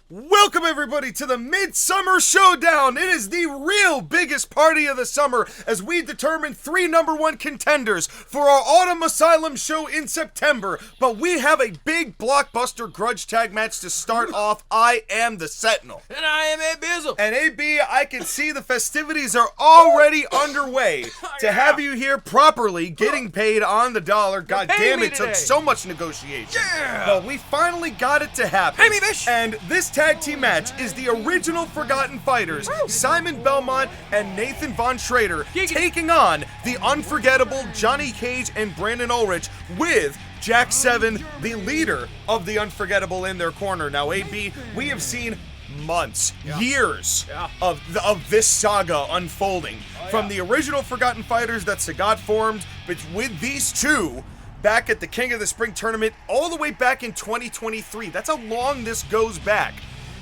Welcome everybody to the Midsommer Showdown. It is the real biggest party of the summer as we determine 3 #1 contenders for our Autumn Asylum show in September. But we have a big blockbuster grudge tag match to start off. I am the Sentinel. And I am Abizzle. And AB, I can see the festivities are already underway. To have you here properly, getting paid on the dollar. God damn, it took so much negotiation. Yeah. But we finally got it to happen. Pay me, bitch. And this tag team match is the original Forgotten Fighters, Simon Belmont and Nathan Von Schrader, taking on the unforgettable Johnny Cage and Brandon Ulrich with Jack 7, the leader of the Unforgettable, in their corner. Now, AB, we have seen months, years of this saga unfolding. From the original Forgotten Fighters that Sagat formed, but with these two back at the King of the Spring tournament all the way back in 2023. That's how long this goes back.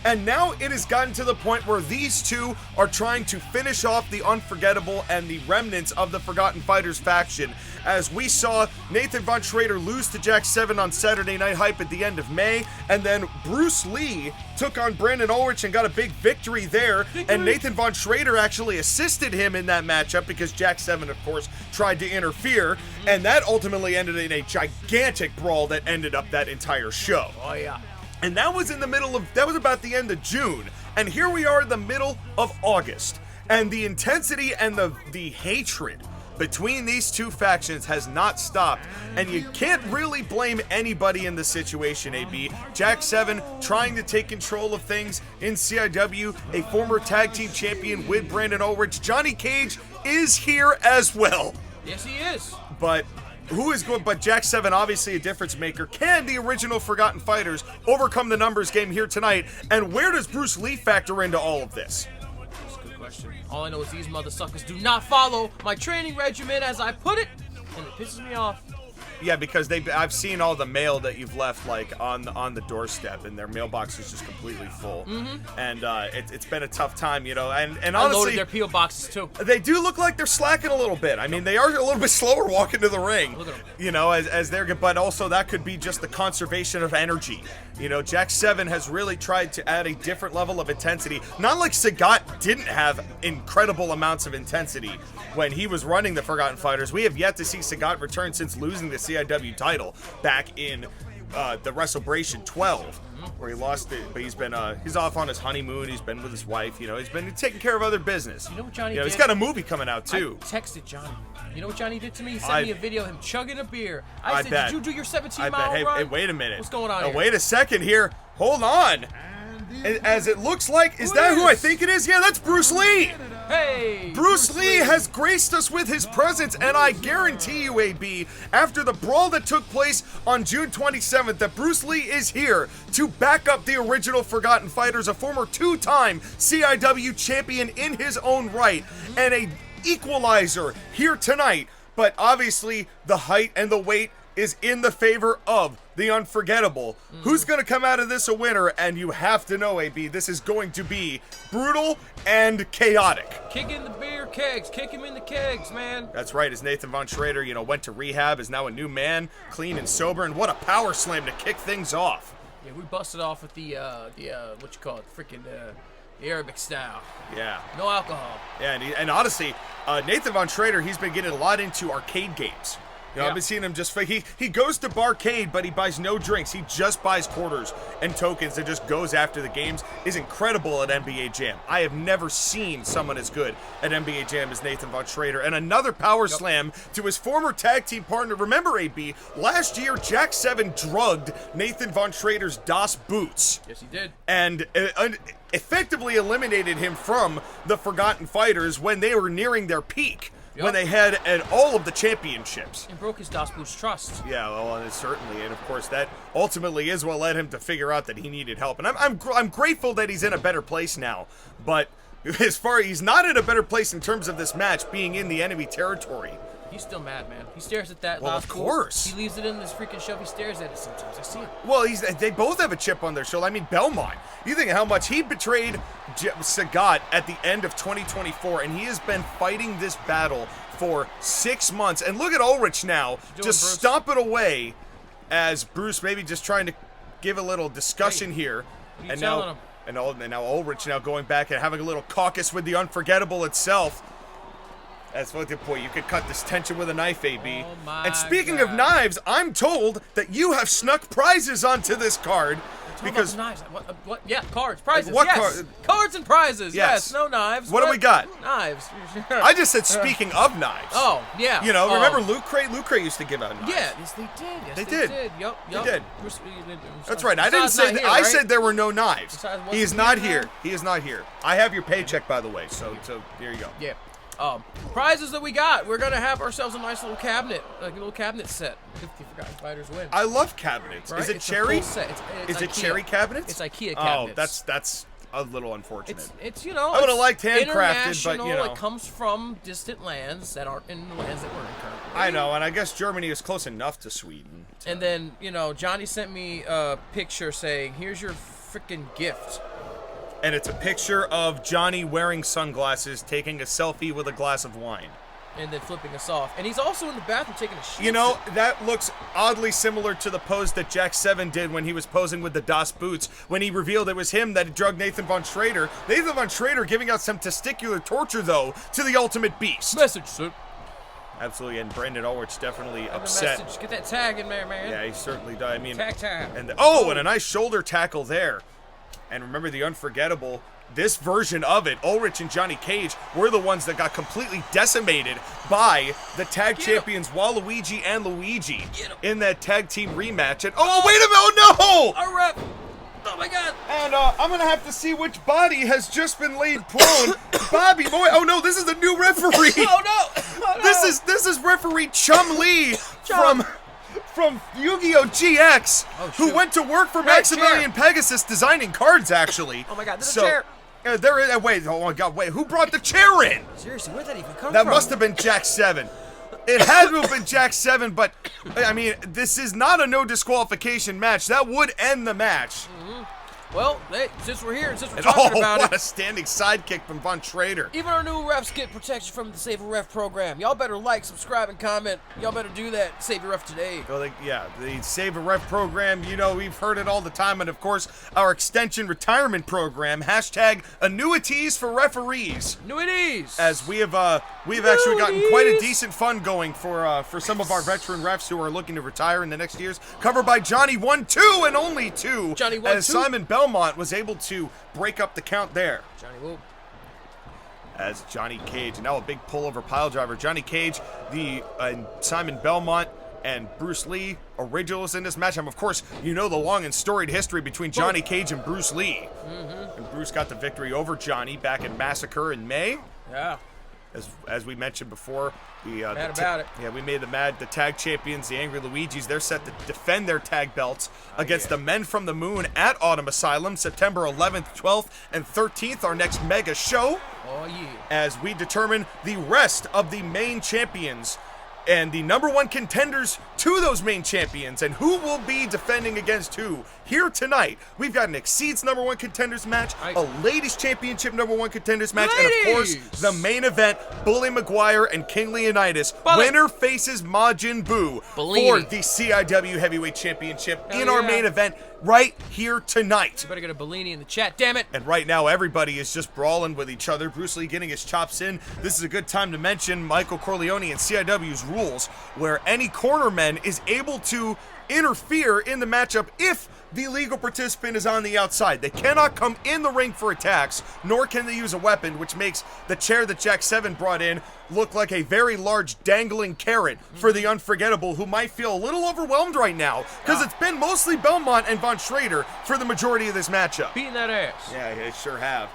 And now it has gotten to the point where these two are trying to finish off the Unforgettable and the remnants of the Forgotten Fighters faction. As we saw Nathan Von Schrader lose to Jack 7 on Saturday Night Hype at the end of May, and then Bruce Lee took on Brandon Ulrich and got a big victory there, and Nathan Von Schrader actually assisted him in that matchup because Jack 7, of course, tried to interfere, and that ultimately ended in a gigantic brawl that ended up that entire show. Oh, yeah. And that was that was about the end of June. And here we are in the middle of August. And the intensity and the hatred between these two factions has not stopped. And you can't really blame anybody in the situation, AB. Jack 7 trying to take control of things in CIW, a former tag team champion with Brandon Ulrich. Johnny Cage is here as well. Yes, he is. But but Jack 7, obviously a difference maker. Can the original Forgotten Fighters overcome the numbers game here tonight? And where does Bruce Lee factor into all of this? That's a good question. All I know is these motherfuckers do not follow my training regimen as I put it, and it pisses me off. Yeah, because I've seen all the mail that you've left like on the doorstep, and their mailbox is just completely full. And it's been a tough time, you know. And honestly, I loaded their PO boxes too. They do look like they're slacking a little bit. I mean, they are a little bit slower walking to the ring. Look at them. You know, as they're good, but also that could be just the conservation of energy. You know, Jack 7 has really tried to add a different level of intensity. Not like Sagat didn't have incredible amounts of intensity when he was running the Forgotten Fighters. We have yet to see Sagat return since losing the CIW title back in the WrestleBration 12, where he lost it. But he's off on his honeymoon. He's been with his wife. You know, he's been taking care of other business. You know what Johnny did? He's got a movie coming out too. I texted Johnny. You know what Johnny did to me? He sent me a video of him chugging a beer. I said, bet. did you do your 17-mile Hey, run? hey, wait a minute. What's going on here? Wait a second here. Hold on. As it looks like, is that who I think it is? Yeah, that's Bruce Lee. Hey! Bruce Lee has graced us with his presence, and I guarantee you, AB, after the brawl that took place on June 27th, that Bruce Lee is here to back up the original Forgotten Fighters, a former 2-time CIW champion in his own right, and a equalizer here tonight. But obviously, the height and the weight is in the favor of the Unforgettable. Who's going to come out of this a winner? And you have to know, AB, this is going to be brutal and chaotic. Kick in the beer kegs. Kick him in the kegs, man. That's right. As Nathan Von Schrader, went to rehab, is now a new man, clean and sober, and what a power slam to kick things off. Yeah, we busted off with the what you call it, freaking the Arabic style. Yeah. No alcohol. Yeah, and honestly, Nathan Von Schrader, he's been getting a lot into arcade games. You know, I've been seeing him he goes to barcade, but he buys no drinks. He just buys quarters and tokens and just goes after the games. Is incredible at NBA Jam. I have never seen someone as good at NBA Jam as Nathan Von Schrader. And another power slam to his former tag team partner. Remember, AB, last year, Jack 7 drugged Nathan Von Schrader's DOS boots. Yes, he did. And effectively eliminated him from the Forgotten Fighters when they were nearing their peak. When they had all of the championships. And broke his DOS Boots trust. Yeah, well, and certainly. And of course, that ultimately is what led him to figure out that he needed help. And I'm grateful that he's in a better place now. But he's not in a better place in terms of this match being in the enemy territory. He's still mad, man. He stares at that. Well, of course. He leaves it in his freaking shove. He stares at it sometimes. I see it. Well, they both have a chip on their shoulder. I mean, Belmont. You think of how much he betrayed Sagat at the end of 2024, and he has been fighting this battle for 6 months. And look at Ulrich now, just Bruce? stomp it away as Bruce maybe just trying to give a little discussion here. What are you And telling now, him? and now Ulrich now going back and having a little caucus with the Unforgettable itself. That's what the boy. You could cut this tension with a knife, AB. Oh my And speaking of God. knives, I'm told that you have snuck prizes onto this card because knives. What? Yeah, cards, prizes. What yes. Cards and prizes. Yes. Yes. No knives. What do we got? Knives. I just said speaking of knives. Oh, yeah. You know, remember Loot Crate? Loot Crate used to give out knives. Yeah, yes, they did. Yes, They they did. did. Yup. They did. That's That's right. I didn't say that. I said there were no knives. Besides, He is wasn't not he here. there? He is not here. I have your paycheck, by the way. So here you go. Yeah. Prizes that we got. We're gonna have ourselves a nice little cabinet, like a little cabinet set. 50 Forgotten Fighters win. I love cabinets. Right? Is it It's a cherry? full set. It's Is it IKEA. cherry cabinets? It's IKEA Oh, cabinets. that's a little unfortunate. It's you know. I would've it's liked handcrafted, but, international. you know. It comes from distant lands that aren't in the lands that we're in currently. I know, and I guess Germany is close enough to Sweden. And then Johnny sent me a picture saying, "Here's your freaking gift." And it's a picture of Johnny wearing sunglasses, taking a selfie with a glass of wine. And then flipping us off. And he's also in the bathroom taking a shit. You know, that looks oddly similar to the pose that Jack 7 did when he was posing with the Das Boots, when he revealed it was him that drugged Nathan Von Schrader. Nathan Von Schrader giving out some testicular torture, though, to the Ultimate Beast. Message, sir. Absolutely, and Brandon Ulrich definitely The upset. message. Get that tag in there, man. Yeah, he certainly does. I mean, Tag time. and and a nice shoulder tackle there. And remember the Unforgettable. This version of it, Ulrich and Johnny Cage were the ones that got completely decimated by the tag champions Waluigi and Luigi in that tag team rematch. And oh, wait a minute! Oh no! A rep. Oh my God. And I'm gonna have to see which body has just been laid prone. Bobby boy! Oh no! This is the new referee. Oh no! Oh, no. This is referee Chum Lee from Yu-Gi-Oh! GX, who shoot. went to work for Hey, Maximilian Pegasus designing cards, actually. Oh my God, there's a chair. There is. Wait, oh my God, wait. Who brought the chair in? Seriously, where'd that even come That from? must have been Jack 7. It had to have been Jack 7, but, I mean, this is not a no disqualification match. That would end the match. Well, hey, since we're here and since we're talking about what it, a standing sidekick from Von Schrader. even our new refs get protection from the Save a Ref program. Y'all better like, subscribe, and comment. Y'all better do that. Save your ref today. Well, the Save a Ref program, you know, we've heard it all the time. And, of course, our extension retirement program, hashtag annuities for referees. Annuities. As we've actually gotten quite a decent fund going for some of our veteran refs who are looking to retire in the next years. Covered by Johnny 1-2 and only 2. Johnny 1-2. As Simon Belmont was able to break up the count there. Johnny Whoop. As Johnny Cage, now a big pullover pile driver. Johnny Cage, Simon Belmont, and Bruce Lee, originals in this match. And of course, you know the long and storied history between Johnny Cage and Bruce Lee. And Bruce got the victory over Johnny back in Massacre in May. Yeah. As we mentioned before, we made the tag champions, the Angry Luigis. They're set to defend their tag belts against the Men from the Moon at Autumn Asylum, September 11th, 12th, and 13th, our next mega show. Oh yeah. As we determine the rest of the main champions and the number one contenders to those main champions and who will be defending against who. Here tonight, we've got an Exceeds number one contenders match, a Ladies Championship number one contenders match, and of course, the main event, Bully Maguire and King Leonidas. Winner faces Majin Buu for the CIW Heavyweight Championship in our main event right here tonight. You better get a Bellini in the chat, damn it. And right now, everybody is just brawling with each other. Bruce Lee getting his chops in. This is a good time to mention Michael Corleone and CIW's rules, where any cornerman is able to interfere in the matchup if the legal participant is on the outside. They cannot come in the ring for attacks, nor can they use a weapon, which makes the chair that Jack 7 brought in look like a very large dangling carrot for the Unforgettable, who might feel a little overwhelmed right now, because it's been mostly Belmont and Von Schrader for the majority of this matchup. Beating that ass. Yeah, they sure have.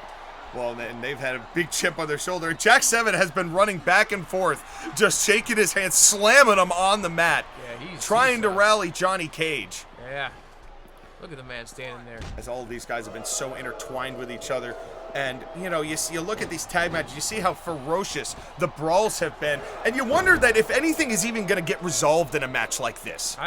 Well, and they've had a big chip on their shoulder. Jack 7 has been running back and forth, just shaking his hands, slamming them on the mat, trying to rally Johnny Cage. Yeah. Look at the man standing there. As all of these guys have been so intertwined with each other. And, you know, you look at these tag matches, you see how ferocious the brawls have been. And you wonder that if anything is even going to get resolved in a match like this.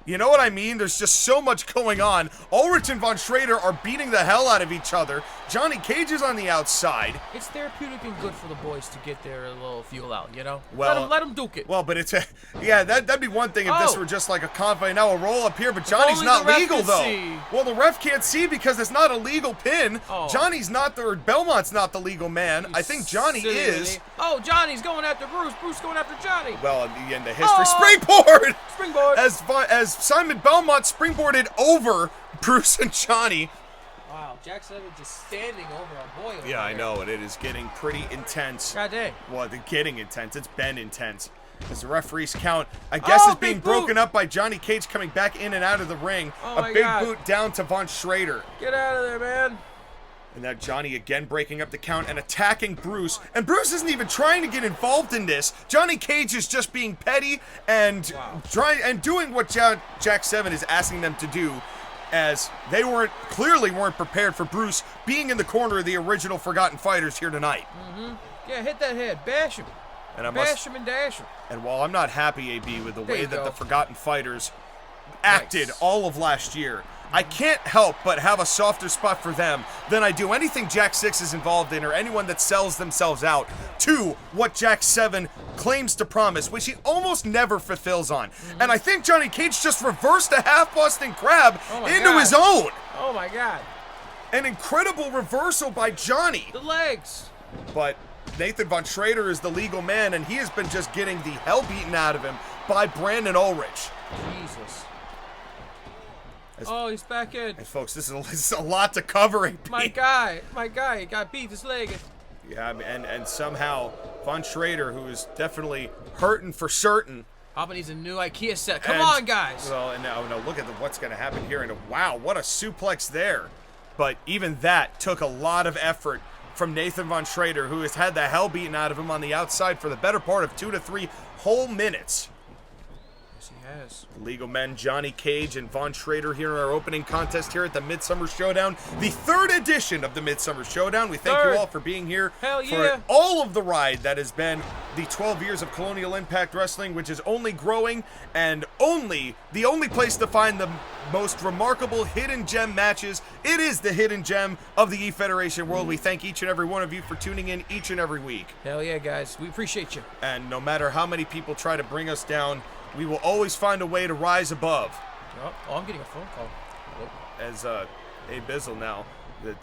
You know what I mean? There's just so much going on. Ulrich and Von Schrader are beating the hell out of each other. Johnny Cage is on the outside. It's therapeutic and good for the boys to get their little fuel out, you know? Well, let them duke it. Well, but it's that'd be one thing if this were just like a conflict. Now a roll up here, but Johnny's only not the ref legal could though. see. Well, the ref can't see because it's not a legal pin. Oh. Johnny's not or Belmont's not the legal man. I think Johnny Silly is. lady. Oh, Johnny's going after Bruce. Bruce going after Johnny. Well, in the history, springboard. Springboard. As Simon Belmont springboarded over Bruce and Johnny. Wow, Jack 7 just standing over a boy over Yeah, I there. know, and it is getting pretty intense. God dang. Well, it's getting intense. It's been intense. As the referee's count, I guess, is being broken up by Johnny Cage coming back in and out of the ring. Oh a my big God. boot down to Von Schrader. Get out of there, man. And now Johnny again breaking up the count and attacking Bruce. And Bruce isn't even trying to get involved in this. Johnny Cage is just being petty and doing what Jack 7 is asking them to do, as they clearly weren't prepared for Bruce being in the corner of the original Forgotten Fighters here tonight. Yeah, hit that head. Bash him. And Bash him and dash him. And while I'm not happy, AB, with the way you that go. the Forgotten Fighters acted all of last year, I can't help but have a softer spot for them than I do anything Jack 6 is involved in or anyone that sells themselves out to what Jack 7 claims to promise, which he almost never fulfills on. And I think Johnny Cage just reversed a half-busting crab into his own. Oh my God. An incredible reversal by Johnny. The legs. But Nathan Von Schrader is the legal man, and he has been just getting the hell beaten out of him by Brandon Ulrich. Jesus. Oh, he's back in. And folks, this is a lot to cover. AP. My guy got beat his leg. Yeah, and somehow Von Schrader, who is definitely hurting for certain. Papa needs a new IKEA set. Come on, guys. Well, and now look at what's going to happen here. And wow, what a suplex there. But even that took a lot of effort from Nathan Von Schrader, who has had the hell beaten out of him on the outside for the better part of 2 to 3 whole minutes. Yes, he has. Legal men Johnny Cage and Von Schrader here in our opening contest here at the Midsommer Showdown, the 3rd edition of the Midsommer Showdown. We thank you all for being here for all of the ride that has been the 12 years of Colonial Impact Wrestling, which is only growing, and the only place to find the most remarkable hidden gem matches. It is the hidden gem of the E-Federation world. We thank each and every one of you for tuning in each and every week. Hell yeah, guys. We appreciate you. And no matter how many people try to bring us down, we will always find a way to rise above. Oh, I'm getting a phone call. As Abizzle now,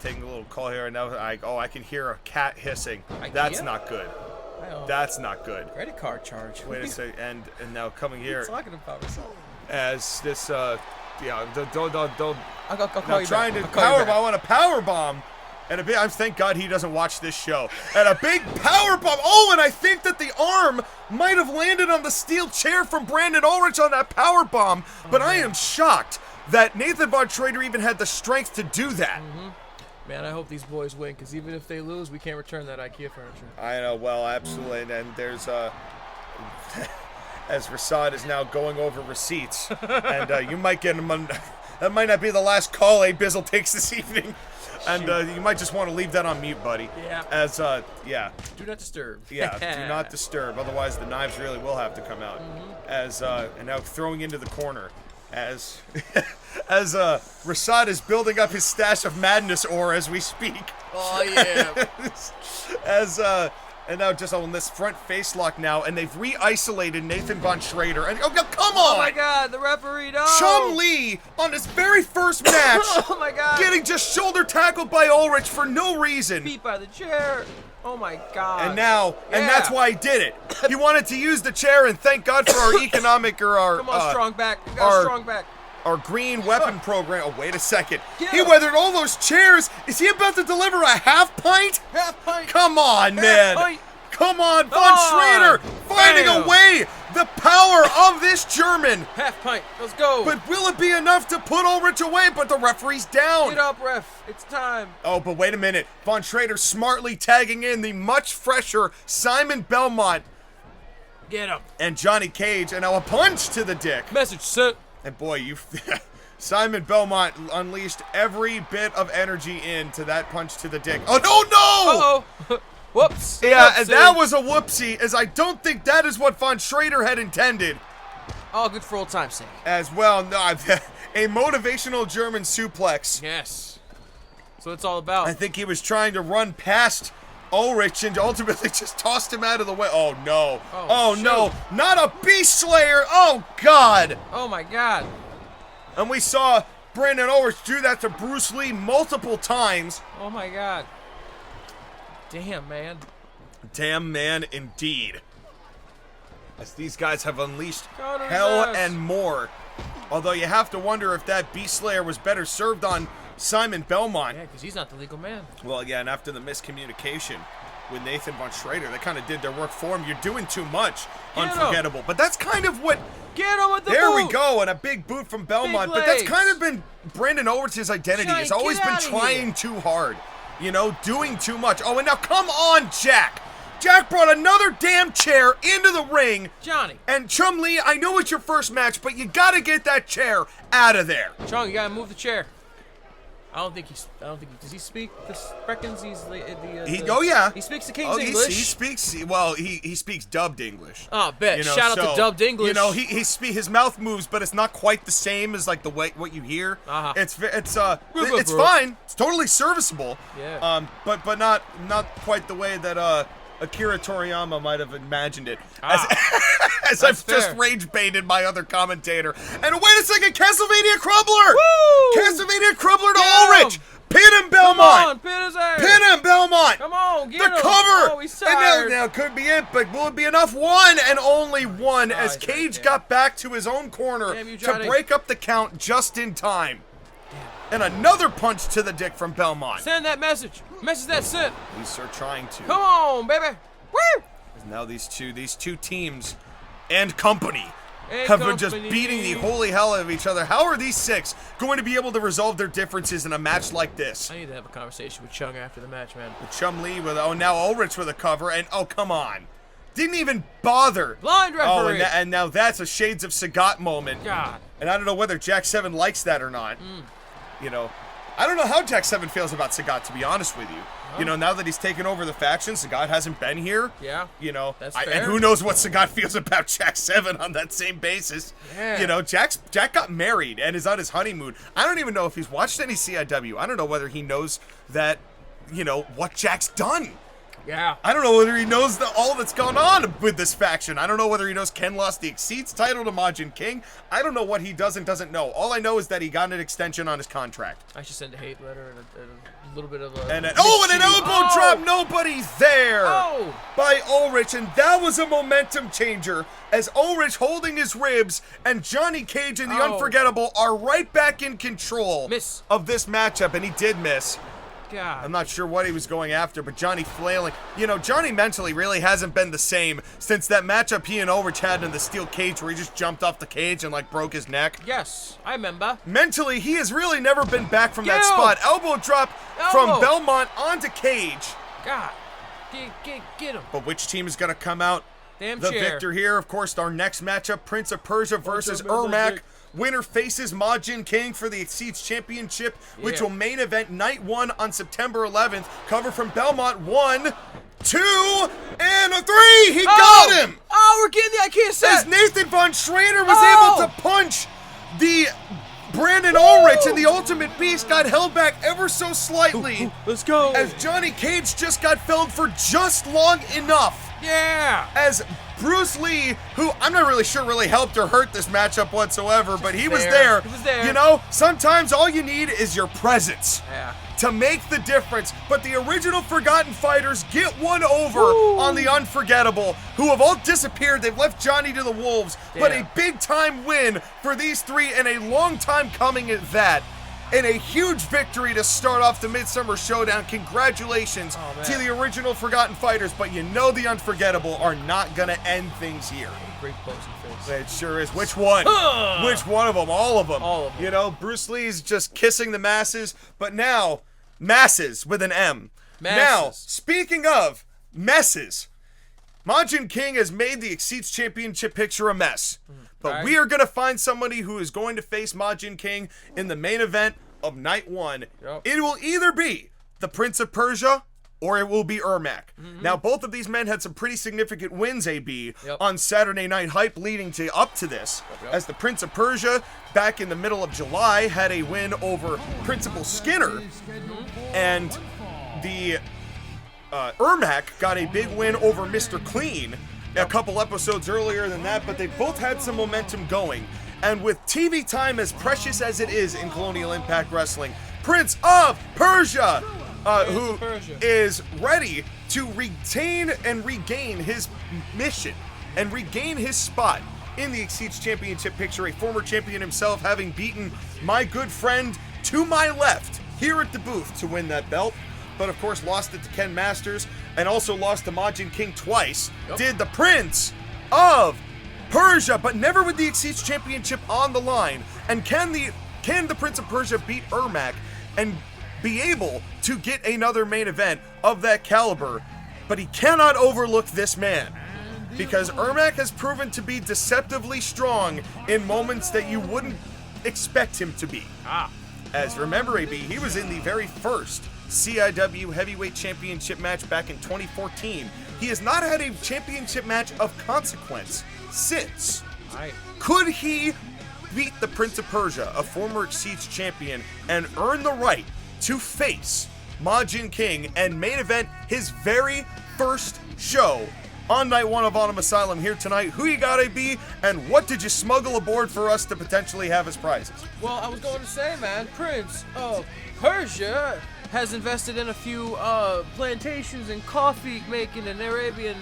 taking a little call here, and now I can hear a cat hissing. That's not good. That's not good. Credit card charge. Wait a second, and now coming here Talking about as this I'll call you trying back. to power. I want a power bomb. And thank God he doesn't watch this show. And a big power bomb. Oh, and I think that the arm might have landed on the steel chair from Brandon Ulrich on that power bomb. But I am shocked that Nathan Von Schrader even had the strength to do that. Man, I hope these boys win, because even if they lose, we can't return that IKEA furniture. I know, well, absolutely. And there's as Rasad is now going over receipts, and you might get him on. That might not be the last call Abizzle takes this evening. And you might just want to leave that on mute, buddy. Yeah. As, Do not disturb. Yeah, do not disturb. Otherwise, the knives really will have to come out. As, and now throwing into the corner. As, Rasad is building up his stash of madness ore as we speak. Oh, yeah. And now just on this front face lock now, and they've re-isolated Nathan Von Schrader. And come on! Oh my God, the referee, no! Chum Lee on his very first match. Oh my God! Getting just shoulder tackled by Ulrich for no reason. Beat by the chair. Oh my God! And now, and that's why he did it. He wanted to use the chair, and thank God for our economic or our come on, strong back. We got a strong back. Our green weapon program. Oh, wait a second. He weathered all those chairs. Is he about to deliver a half pint? Half pint. Come on, man. Pint. Come on, Von Schrader finding a way. The power of this German. Half pint. Let's go. But will it be enough to put Ulrich away? But the referee's down. Get up, ref. It's time. Oh, but wait a minute. Von Schrader smartly tagging in the much fresher Simon Belmont. Get him. And Johnny Cage. And now a punch to the dick. Message sent. And boy, Simon Belmont unleashed every bit of energy into that punch to the dick. Oh, no! Uh-oh. Whoops. Yeah, Whoopsie. and that was a whoopsie, as I don't think that is what Von Schrader had intended. All good for old time's sake. As well, no, a motivational German suplex. Yes. That's what it's all about. I think he was trying to run past Ulrich and ultimately just tossed him out of the way. Oh, no. Oh no. Not a Beast Slayer. Oh, God. Oh, my God. And we saw Brandon Ulrich do that to Bruce Lee multiple times. Oh, my God. Damn, man. Damn, man, indeed. As these guys have unleashed Go to hell this. and more. Although you have to wonder if that Beast Slayer was better served on Simon Belmont. Yeah, because he's not the legal man. Well, yeah, and after the miscommunication with Nathan Von Schrader, they kind of did their work for him. You're doing too much. Unforgettable. But that's kind of what... Get him with the There boot. we go, and a big boot from Belmont. Big But that's legs. kind of been Brandon Ulrich's identity. Johnny, He's always get been outta trying here. too hard. You know, doing too much. Oh, and now come on, Jack. Jack brought another damn chair into the ring. Johnny. And Chum Lee, I know it's your first match, but you gotta get that chair out of there. Chung, you gotta move the chair. Does he speak? This reckons he's Oh yeah. He speaks the King's English. He speaks dubbed English. Oh, bet. You know, Shout out to dubbed English. You know, his mouth moves, but it's not quite the same as like the way what you hear. Uh-huh. It's fine. It's totally serviceable. Yeah. But not quite the way that Akira Toriyama might have imagined it. As I've fair. just rage baited my other commentator. And wait a second, Castlevania Crumbler! Woo! Castlevania Crumbler to Get him! Ulrich! Pin him, Belmont! Come on, pin his ass! Pin him, Belmont! Come on, get The him! cover! Oh, he's And tired. now could be it, but will it be enough? One and only one as he's right Cage there. got back to his own corner Damn you, to Johnny. break up the count just in time. And another punch to the dick from Belmont. Send that message. Message that sent. These are trying to. Come on, baby. Woo! Now these two teams and company And have been just company. beating the holy hell out of each other. How are these six going to be able to resolve their differences in a match like this? I need to have a conversation with Chung after the match, man. Chum Lee with now Ulrich with a cover and come on. Didn't even bother. Blind Oh, referee. and now that's a Shades of Sagat moment. God. And I don't know whether Jack 7 likes that or not. You know, I don't know how Jack 7 feels about Sagat, to be honest with you. You know, now that he's taken over the faction, Sagat hasn't been here. Yeah. You know, That's and fair. who knows what Sagat feels about Jack 7 on that same basis. Yeah. You know, Jack got married and is on his honeymoon. I don't even know if he's watched any CIW. I don't know whether he knows that, you know, what Jack's done. Yeah. I don't know whether he knows all that's gone on with this faction. I don't know whether he knows Ken lost the Exceeds title to Majin King. I don't know what he does and doesn't know. All I know is that he got an extension on his contract. I should send a hate letter and a little bit of a... And an elbow drop, nobody there Oh! by Ulrich, and that was a momentum changer as Ulrich holding his ribs and Johnny Cage and the Oh. Unforgettable are right back in control Miss. of this matchup, and he did miss. God. I'm not sure what he was going after, but Johnny flailing. You know, Johnny mentally really hasn't been the same since that matchup he and Ulrich had in the steel cage where he just jumped off the cage and, like, broke his neck. Yes, I remember. Mentally, he has really never been back from that Get him! spot. Elbow drop from Elbow. Belmont onto Cage. God. Get him. But which team is going to come out Damn the chair. victor here? Of course, our next matchup, Prince of Persia versus Ermac. Winner faces Majin King for the Exceeds Championship, which Yeah. will main event night 1 on September 11th. Cover from Belmont, 1, 2, and a 3. He got him! Oh, we're getting the IKEA As set. Nathan Von Schrader was Oh! able to punch the Brandon Ulrich, and the Ultimate Beast got held back ever so slightly. Let's go. As Johnny Cage just got felled for just long enough. Yeah. As Bruce Lee, who I'm not really sure really helped or hurt this matchup whatsoever, but he was there. He was there. You know, sometimes all you need is your presence Yeah. to make the difference. But the original Forgotten Fighters get one over on the Unforgettable, who have all disappeared. They've left Johnny to the Wolves, but a Yeah. big time win for these three and a long time coming at that. And a huge victory to start off the Midsommer Showdown. Congratulations to the original Forgotten Fighters, but you know the Unforgettable are not going to end things here. Great closing face. It sure is. Which one? Ugh. Which one of them? All of them. All of them. You know, Bruce Lee's just kissing the masses, but now, masses with an M. Masses. Now, speaking of messes, Majin King has made the Exceeds Championship picture a mess. But Okay. we are going to find somebody who is going to face Majin King in the main event of night 1. Yep. It will either be the Prince of Persia or it will be Ermac. Now, both of these men had some pretty significant wins, AB, on Saturday Night Hype leading up to this, as the Prince of Persia, back in the middle of July, had a win over Principal Skinner, and the Ermac got a big win over Mr. Clean a couple episodes earlier than that, but they both had some momentum going. And with TV time as precious as it is in Colonial Impact Wrestling, Prince of Persia, who is ready to retain and regain his mission and regain his spot in the Exceeds Championship picture, a former champion himself, having beaten my good friend to my left here at the booth to win that belt, but of course lost it to Ken Masters and also lost to Majin King twice. Did the Prince of Persia, but never with the Exceeds Championship on the line. And can the Prince of Persia beat Ermac and be able to get another main event of that caliber? But he cannot overlook this man, because Ermac has proven to be deceptively strong in moments that you wouldn't expect him to be. As remember, AB, he was in the very first CIW Heavyweight Championship match back in 2014. He has not had a championship match of consequence since. Could he beat the Prince of Persia, a former Exceeds champion, and earn the right to face Majin King and main event his very first show on night 1 of Autumn Asylum here tonight? Who you got, AB, and what did you smuggle aboard for us to potentially have as prizes? Well, I was going to say, man, Prince of Persia has invested in a few plantations and coffee making and Arabian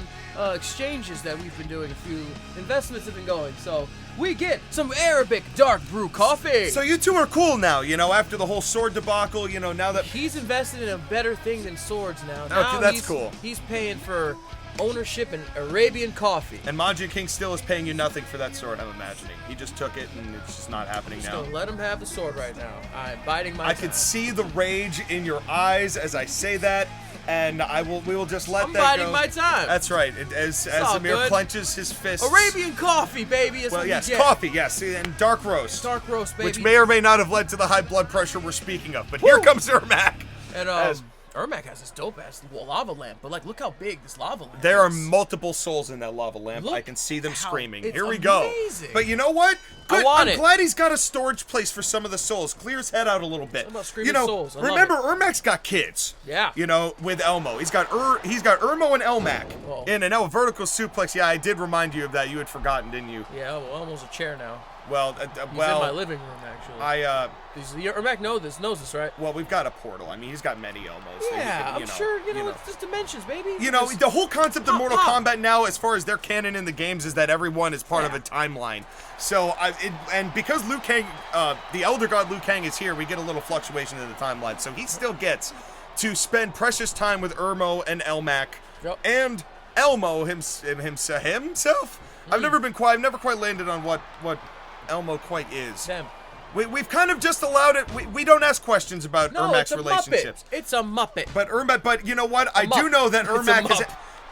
exchanges that we've been doing. A few investments have been going, so we get some Arabic dark brew coffee. So you two are cool now, you know, after the whole sword debacle, you know, now that... He's invested in a better thing than swords now. Okay, that's cool. He's paying for ownership in Arabian coffee. And Majin King still is paying you nothing for that sword, I'm imagining. He just took it and it's just not happening now. Just gonna let him have the sword right now. I'm biding my time. I could see the rage in your eyes as I say that, and we will just let that go. I'm biding my time. That's right. As Amir clenches his fists. Arabian coffee, baby. Well, yes, coffee, yes, and dark roast. Dark roast, baby. Which may or may not have led to the high blood pressure we're speaking of. But here comes Ermac. And Ermac has this dope-ass lava lamp, but like, look how big this lava lamp There is. are multiple souls in that lava lamp. I can see them screaming. It's Here we amazing. go. But you know what? Good. I'm glad he's got a storage place for some of the souls. Clear his head out a little bit. About screaming souls. Remember, Ermac's got kids. Yeah. You know, with Elmo. He's got Ermo and Elmac. In an vertical suplex. Yeah, I did remind you of that. You had forgotten, didn't you? Yeah, well, Elmo's a chair now. Well, He's in my living room, actually. Ermac knows this, right? Well, we've got a portal. I mean, he's got many Elmos. Yeah, I'm sure, it's just dimensions, baby. You know, the whole concept of Mortal Kombat now, as far as their canon in the games, is that everyone is part of a timeline. So, and because Liu Kang, the Elder God Liu Kang is here, we get a little fluctuation in the timeline. So he still gets to spend precious time with Ermo and Elmac, and Elmo himself. I've never quite landed on what Elmo quite is. Them. We've kind of just allowed it. We don't ask questions about Ermac's relationships. It's a Muppet. But you know what? I do know that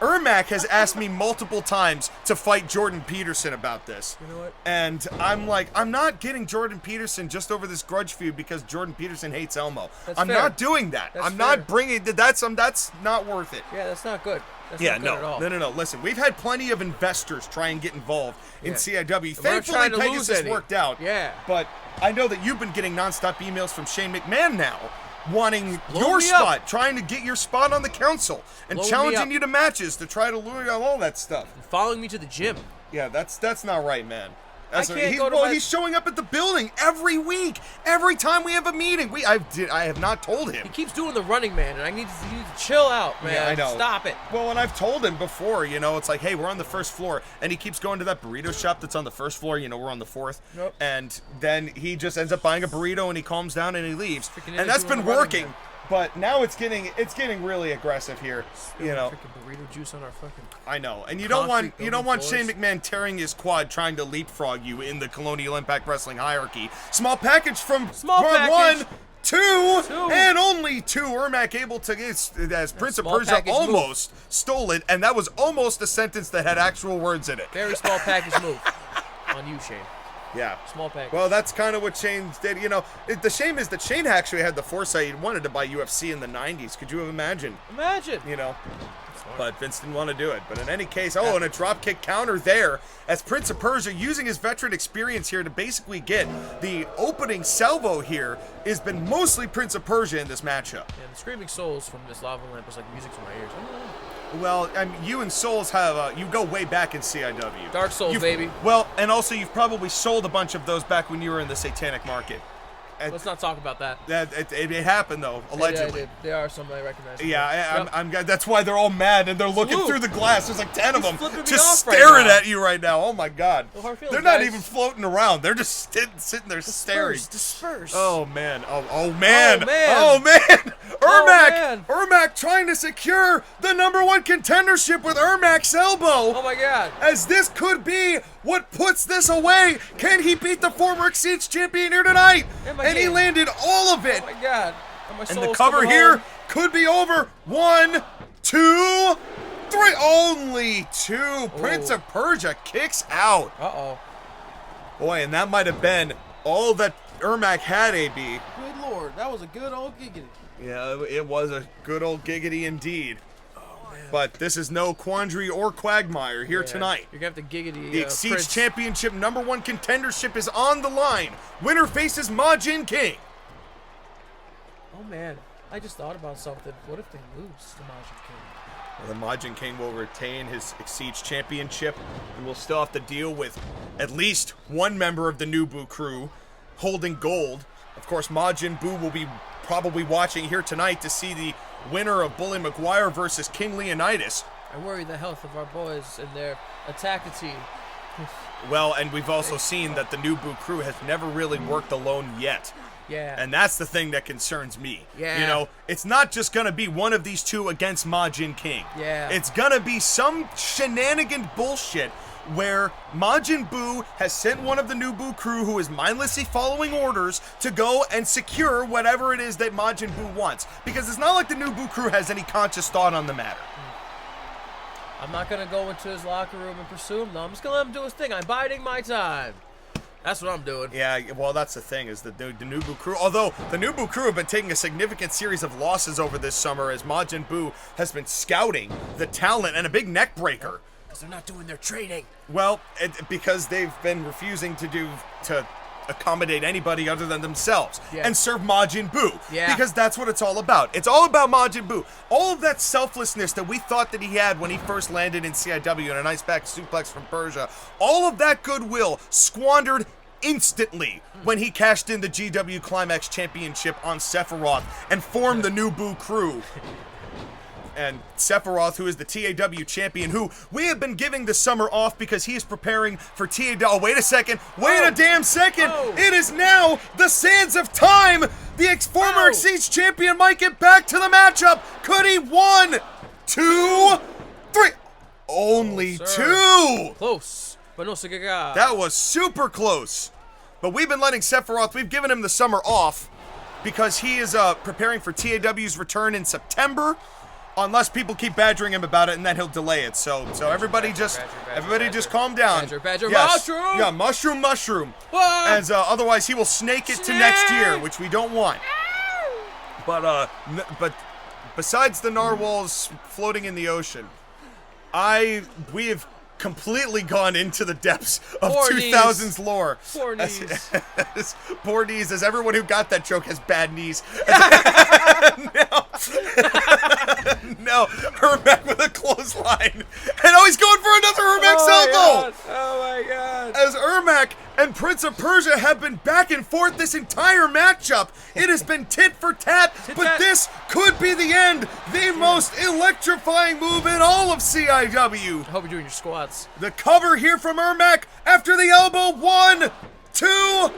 Ermac has asked me multiple times to fight Jordan Peterson about this. You know what? And I'm like, I'm not getting Jordan Peterson just over this grudge feud because Jordan Peterson hates Elmo. I'm not doing that. I'm not bringing that's not worth it. Yeah, that's not good. That's not good at all. No. Listen, we've had plenty of investors try and get involved in CIW. Thankfully, Pegasus worked out. Yeah. But I know that you've been getting nonstop emails from Shane McMahon now, wanting your spot, trying to get your spot on the council, and challenging you to matches to try to lure you on all that stuff. And following me to the gym. Yeah, that's not right, man. He's showing up at the building every week. Every time we have a meeting, I have not told him. He keeps doing the Running Man, and I need to chill out, man. Yeah, I know. Stop it. Well, and I've told him before, it's like, hey, we're on the first floor, and he keeps going to that burrito shop that's on the first floor. We're on the fourth, and then he just ends up buying a burrito, and he calms down and he leaves, and that's been working. But now it's getting really aggressive here, Freaking burrito juice on our fucking. I know, and you don't want Shane McMahon tearing his quad trying to leapfrog you in the Colonial Impact Wrestling hierarchy. Small package from one, two, and only two. Ermac able to get as Prince of Persia almost stole it, and that was almost a sentence that had actual words in it. Very small package move on you, Shane. Yeah. Small package. Well, that's kind of what Shane did. You know, the shame is that Shane actually had the foresight. He wanted to buy UFC in the 90s. Could you have imagined? Imagine. You know. But Vince didn't want to do it. But in any case, and a dropkick counter there as Prince of Persia, using his veteran experience here to basically get the opening salvo here, has been mostly Prince of Persia in this matchup. And the screaming souls from this lava lamp was like music to my ears. Well, you and Souls have, you go way back in CIW. Dark Souls, baby. Well, and also you've probably sold a bunch of those back when you were in the Satanic Market. Let's not talk about that. It happened though, allegedly. Yeah, there are some I recognize. Yeah, I'm that's why they're all mad and they're looking through the glass. There's like 10 of them just right staring now. at you right now. Oh my God. No hard feelings, They're not guys. even floating around. They're just sitting there staring. Disperse. Oh man. Oh man. Oh, man. Oh man. Ermac. man. Ermac trying to secure the #1 contendership with Ermac's elbow. Oh my God. As this could be what puts this away. Can he beat the former Exceeds champion here tonight? And he landed all of it. Oh my God. And the cover here could be over. 1, 2, 3. Only 2. Prince of Persia kicks out. Uh-oh. Boy, and that might have been all that Ermac had, AB. Good Lord. That was a good old giggity. Yeah, it was a good old giggity indeed. But this is no quandary or quagmire here tonight. You're going to have to giggity. The Exceeds Championship #1 contendership is on the line. Winner faces Majin King. Oh man, I just thought about something. What if they lose to Majin King? Well, the Majin King will retain his Exceeds Championship and will still have to deal with at least one member of the Nubu crew holding gold. Of course, Majin Buu will be probably watching here tonight to see the winner of Bully McGuire versus King Leonidas. I worry the health of our boys and their attack team. Well, and we've also seen that the Nubu crew has never really worked alone yet. Yeah. And that's the thing that concerns me. Yeah. You know, it's not just going to be one of these two against Majin King. Yeah. It's going to be some shenanigan bullshit where Majin Buu has sent one of the Nubu crew who is mindlessly following orders to go and secure whatever it is that Majin Buu wants. Because it's not like the Nubu crew has any conscious thought on the matter. I'm not going to go into his locker room and pursue him, though. I'm just going to let him do his thing. I'm biding my time. That's what I'm doing. Yeah, well, that's the thing, is that the Nubu crew, although the Nubu crew have been taking a significant series of losses over this summer as Majin Buu has been scouting the talent and a big neck breaker. Because they're not doing their training. Well, because they've been refusing to accommodate anybody other than themselves and serve Majin Buu. Yeah. Because that's what it's all about. It's all about Majin Buu. All of that selflessness that we thought that he had when he first landed in CIW and a nice back suplex from Persia, all of that goodwill squandered instantly when he cashed in the GW Climax Championship on Sephiroth and formed the Nubu crew. And Sephiroth, who is the TAW champion, who we have been giving the summer off because he is preparing for TAW. Oh, wait a second. Wait a damn second. It is now the sands of time. The former Exceeds champion might get back to the matchup. Could he? 1, 2, 3. Only 2. Close. But no cigar. That was super close. But we've been letting Sephiroth, we've given him the summer off because he is preparing for TAW's return in September. Unless people keep badgering him about it, and then he'll delay it. So everybody just calm down. Badger, yes. mushroom. Yeah, mushroom. Ah! As otherwise he will snake it to next year, which we don't want. But besides the narwhals floating in the ocean, we have completely gone into the depths of 2000s lore. Poor knees. Poor knees, as everyone who got that joke has bad knees. No, Ermac with a clothesline. And he's going for another Ermac's elbow. Oh my God. As Ermac and Prince of Persia have been back and forth this entire matchup. It has been tit for tat, but this could be the end. The most electrifying move in all of CIW. I hope you're doing your squats. The cover here from Ermac after the elbow. 1, 2,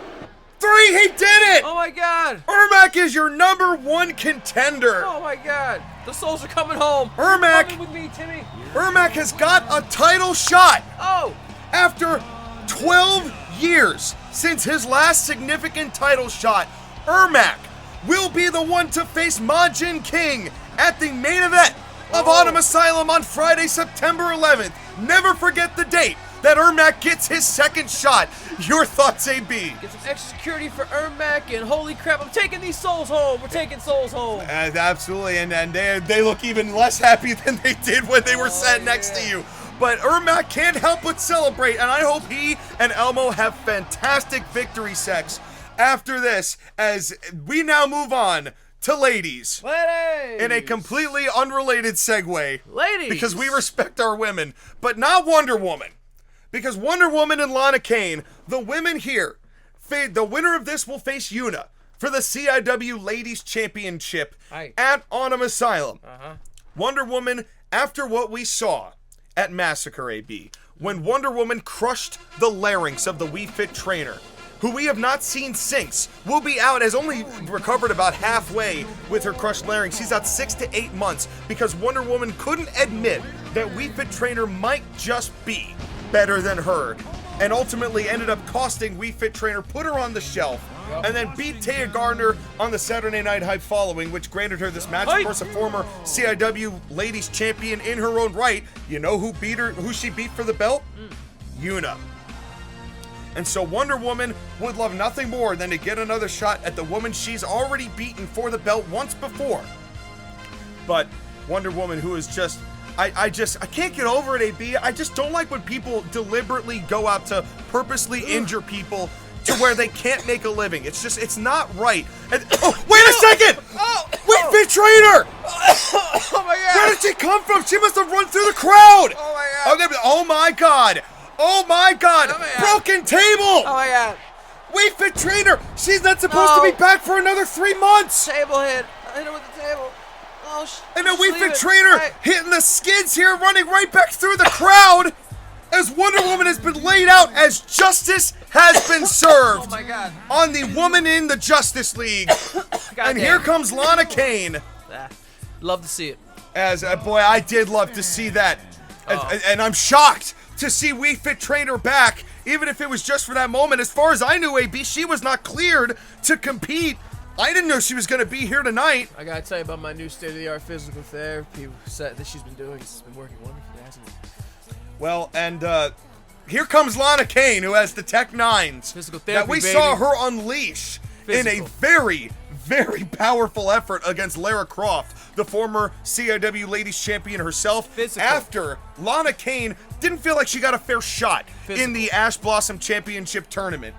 3. He did it. Oh my God. Ermac is your #1 contender. Oh my God. The souls are coming home. Ermac. Coming with me, Timmy. Ermac has got a title shot. Oh. After 12 years since his last significant title shot, Ermac will be the one to face Majin King at the main event of Autumn Asylum on Friday, September 11th. Never forget the date. that Ermac gets his second shot. Your thoughts, AB? Get some extra security for Ermac, and holy crap, I'm taking these souls home. We're taking souls home. Absolutely, and they look even less happy than they did when they were sat next to you. But Ermac can't help but celebrate, and I hope he and Elmo have fantastic victory sex after this, as we now move on to ladies. Ladies! In a completely unrelated segue. Ladies! Because we respect our women, but not Wonder Woman. Because Wonder Woman and Lana Kane, the women here, the winner of this will face Yuna for the CIW Ladies Championship at Autumn Asylum. Wonder Woman, after what we saw at Massacre AB, when Wonder Woman crushed the larynx of the We Fit trainer, who we have not seen since, will be out, has only recovered about halfway with her crushed larynx. She's out 6 to 8 months because Wonder Woman couldn't admit that We Fit trainer might just be better than her, and ultimately ended up costing We Fit trainer, put her on the shelf, and then beat Taya Gardner on the Saturday Night Hype following, which granted her this match. Of course, a former CIW Ladies Champion in her own right. You know who she beat for the belt? Yuna. And so Wonder Woman would love nothing more than to get another shot at the woman she's already beaten for the belt once before. But Wonder Woman, who is just, I can't get over it, AB. I just don't like when people deliberately go out to purposely injure people to where they can't make a living. It's not right. And, oh, wait a second! We Fit trainer! Oh my god! Where did she come from? She must have run through the crowd! Oh my god! Oh my god! Oh my god! Oh my god. Broken table! Oh my god! We Fit trainer! She's not supposed to be back for another 3 months! Table hit. I hit her with the table. Oh, and a We Fit trainer hitting the skids here, running right back through the crowd as Wonder Woman has been laid out, as justice has been served. Oh my god. On the woman in the Justice League. And here comes Lana Kane. Love to see it. As, boy, I did love to see that. And I'm shocked to see We Fit trainer back, even if it was just for that moment. As far as I knew, AB, she was not cleared to compete. I didn't know she was going to be here tonight. I got to tell you about my new state-of-the-art physical therapy set that she's been doing. It's been working wonderfully, hasn't it? Well, and here comes Lana Kane, who has the Tech 9s Physical that therapy, we saw her unleash in a very, very powerful effort against Lara Croft, the former CIW Ladies Champion herself, after Lana Kane didn't feel like she got a fair shot in the Ash Blossom Championship tournament.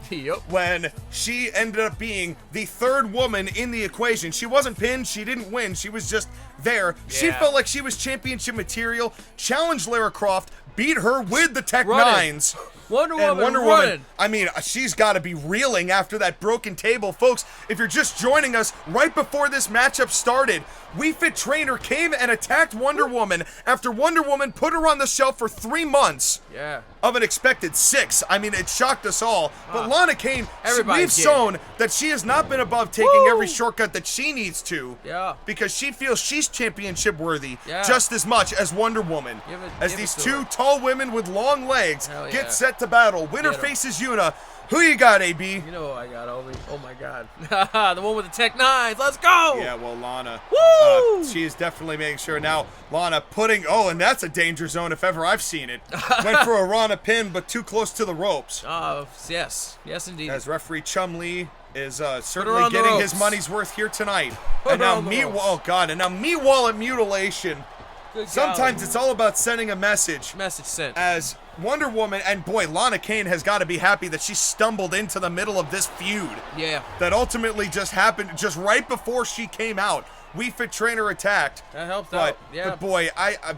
When she ended up being the third woman in the equation. She wasn't pinned, she didn't win, she was just there. She felt like she was championship material, challenged Lara Croft, beat her with the Tech 9s. Wonder Woman, I mean, she's got to be reeling after that broken table. Folks, if you're just joining us, right before this matchup started, We Fit trainer came and attacked Wonder Woman after Wonder Woman put her on the shelf for 3 months. Of an expected 6. I mean, it shocked us all. But Lana Kane, we've shown that she has not been above taking every shortcut that she needs to. Because she feels she's championship worthy just as much as Wonder Woman. As these two tall women with long legs get set to battle. Winner faces Yuna. Who you got, AB? You know who I got, Obi. Oh my god. The one with the Tech 9s. Let's go! Yeah, well, Lana. Woo! She is definitely making sure now. Lana putting, and that's a danger zone if ever I've seen it. Went for a Rana pin, but too close to the ropes. Yes. Yes, indeed. As referee Chum Lee is certainly getting his money's worth here tonight. And now me wallet mutilation. Sometimes it's all about sending a message. Message sent. As Wonder Woman, and boy, Lana Kane has got to be happy that she stumbled into the middle of this feud. That ultimately just happened just right before she came out. We Fit trainer attacked. That helped out. But boy,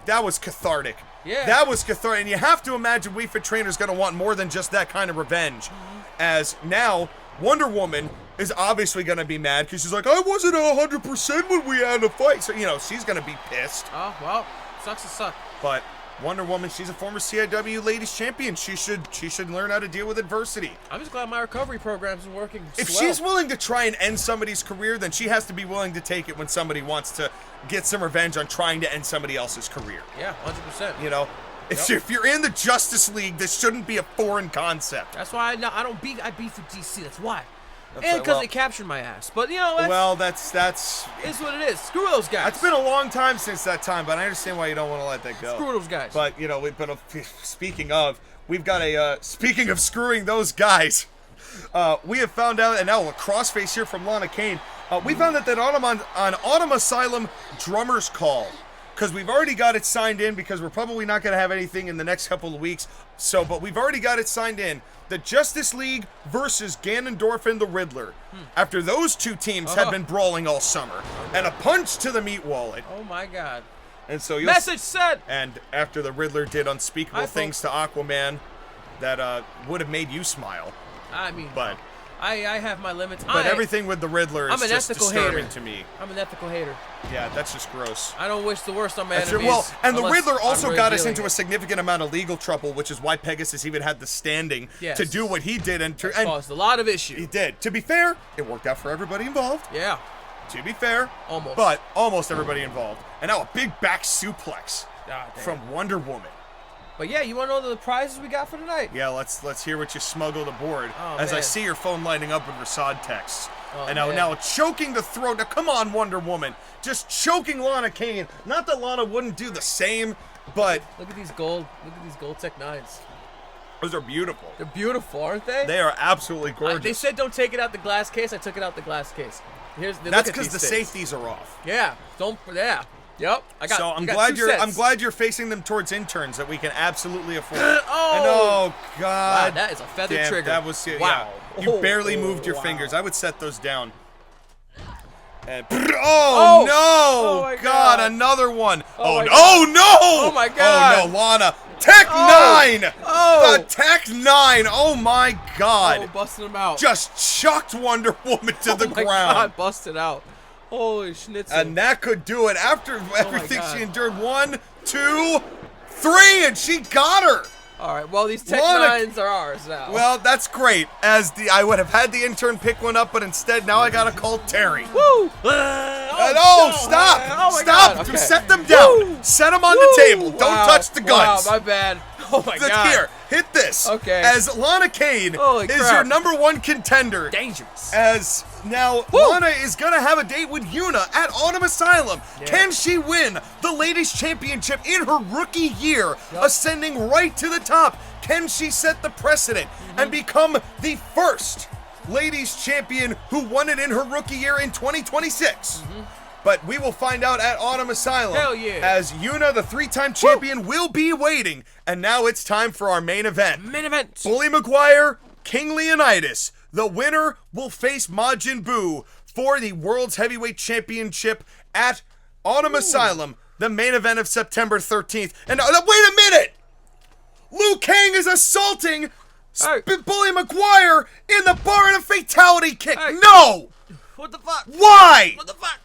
that was cathartic. That was cathartic. And you have to imagine We Fit trainer's going to want more than just that kind of revenge. As now, Wonder Woman is obviously going to be mad because she's like, I wasn't 100% when we had a fight. So, she's going to be pissed. Oh, well, sucks to suck. But Wonder Woman, she's a former CIW Ladies Champion. She should learn how to deal with adversity. I'm just glad my recovery program's been working. If she's willing to try and end somebody's career, then she has to be willing to take it when somebody wants to get some revenge on trying to end somebody else's career. Yeah, 100%. If you're in the Justice League, this shouldn't be a foreign concept. That's why I beef with DC. That's why. And because they captured my ass. But, that's is what it is. Screw those guys. It's been a long time since that time, but I understand why you don't want to let that go. Screw those guys. But, speaking of, we've got a, speaking of screwing those guys, we have found out, and now a crossface here from Lana Kane, we found out that on Autumn Asylum Drummer's Call, because we've already got it signed in, because we're probably not going to have anything in the next couple of weeks, but we've already got it signed in. The Justice League versus Ganondorf and the Riddler. After those two teams had been brawling all summer. And a punch to the meat wallet. Oh my god. And so you'll Message sent! And after the Riddler did unspeakable things to Aquaman that would have made you smile. I mean, but I have my limits. But everything with the Riddler is just disturbing to me. I'm an ethical hater. Yeah, that's just gross. I don't wish the worst on my enemies. Well, and the Riddler also got us into a significant amount of legal trouble, which is why Pegasus even had the standing to do what he did. And caused a lot of issues. He did. To be fair, it worked out for everybody involved. Yeah. To be fair. Almost. But almost everybody involved. And now a big back suplex from Wonder Woman. But yeah, you want to know the prizes we got for tonight? Yeah, let's hear what you smuggled aboard. As man. I see your phone lighting up with Rasad texts. And man. now choking the throat. Now come on, Wonder Woman. Just choking Lana Kane. Not that Lana wouldn't do the same, but look at these gold Tech 9s. Those are beautiful. They're beautiful, aren't they? They are absolutely gorgeous. They said don't take it out the glass case. I took it out the glass case. That's because the safeties are off. Yeah. Yeah. Yep. I'm glad you're facing them towards interns that we can absolutely afford. Oh God. Wow, that is a feather trigger. That was wow. Yeah, you barely moved your fingers. I would set those down. And no! God, another one. Oh no! Oh my God! Oh no, Lana. Tech 9! The Tech 9! Oh my God! Oh, busted him out. Just chucked Wonder Woman to the ground. Oh my God, busted out. Holy schnitzel. And that could do it. After everything she endured, 1, 2, 3, and she got her. All right. Well, these Tech 9s are ours now. Well, that's great. I would have had the intern pick one up, but instead now I gotta call Terry. Woo! Stop! Oh stop! God. Okay. Set them down. Woo! Set them on the table. Don't touch the guns. Wow, my bad. Oh my God. Here, hit this. Okay. As Lana Kane is your #1 contender. Dangerous. As now Lana is gonna have a date with Yuna at Autumn Asylum. Yeah. Can she win the ladies championship in her rookie year, ascending right to the top? Can she set the precedent and become the first ladies champion who won it in her rookie year in 2026? But we will find out at Autumn Asylum. Hell yeah. As Yuna, the 3-time champion, will be waiting. And now it's time for our main event. Main event. Bully Maguire, King Leonidas. The winner will face Majin Buu for the World's Heavyweight Championship at Autumn Asylum, the main event of September 13th. And wait a minute! Liu Kang is assaulting Bully Maguire in the bar in a fatality kick. No! What the fuck? Why? What the fuck?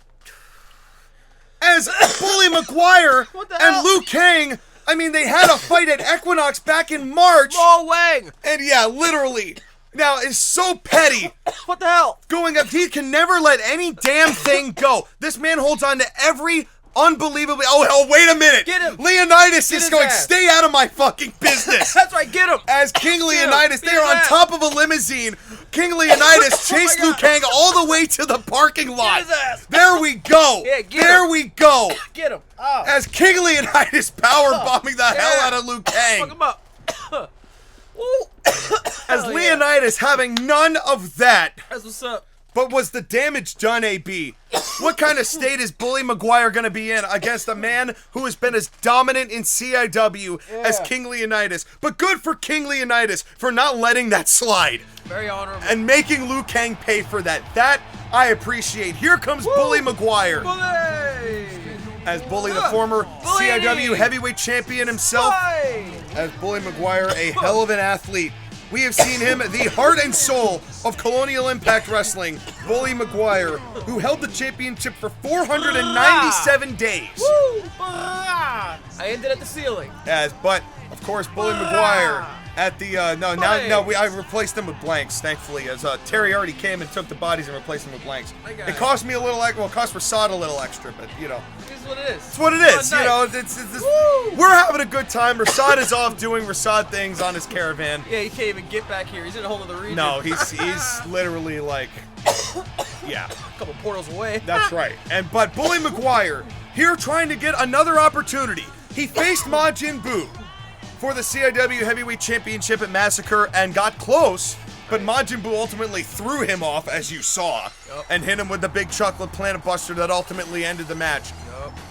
As Bully Maguire and Liu Kang, I mean, they had a fight at Equinox back in March. Mo Wang! And yeah, literally. Now, it's so petty. What the hell? Going up, he can never let any damn thing go. This man holds on to every unbelievably... Oh, wait a minute. Get him. Leonidas is going, stay out of my fucking business. That's right, get him. As King Leonidas, they are on top of a limousine. King Leonidas chased Liu Kang all the way to the parking lot. Get his ass. There we go. Yeah, there we go. Get him. As King Leonidas power bombing the hell out of Liu Kang. Fuck him up. As Leonidas having none of that. That's what's up. But was the damage done, AB? What kind of state is Bully Maguire going to be in against a man who has been as dominant in CIW as King Leonidas? But good for King Leonidas for not letting that slide. Very honorable. And making Liu Kang pay for that. That I appreciate. Here comes Bully Maguire. Bully! As Bully, the former CIW heavyweight champion himself. As Bully Maguire, a hell of an athlete. We have seen him, the heart and soul of Colonial Impact Wrestling, Bully Maguire, who held the championship for 497 days. Woo! I ended at the ceiling. But of course, Bully Maguire at the I replaced them with blanks, thankfully, as Terry already came and took the bodies and replaced them with blanks. It cost me a little extra. Well, it cost Rasad a little extra, but you know. It's what it is. It's what it is. You know, it's we're having a good time. Rasad is off doing Rasad things on his caravan. Yeah, he can't even get back here. He's in a whole other region. No, he's literally like, yeah, a couple portals away. That's right. But Bully Maguire here trying to get another opportunity. He faced Majin Buu for the CIW Heavyweight Championship at Massacre and got close, but Majin Buu ultimately threw him off, as you saw, and hit him with the big chocolate planet buster that ultimately ended the match.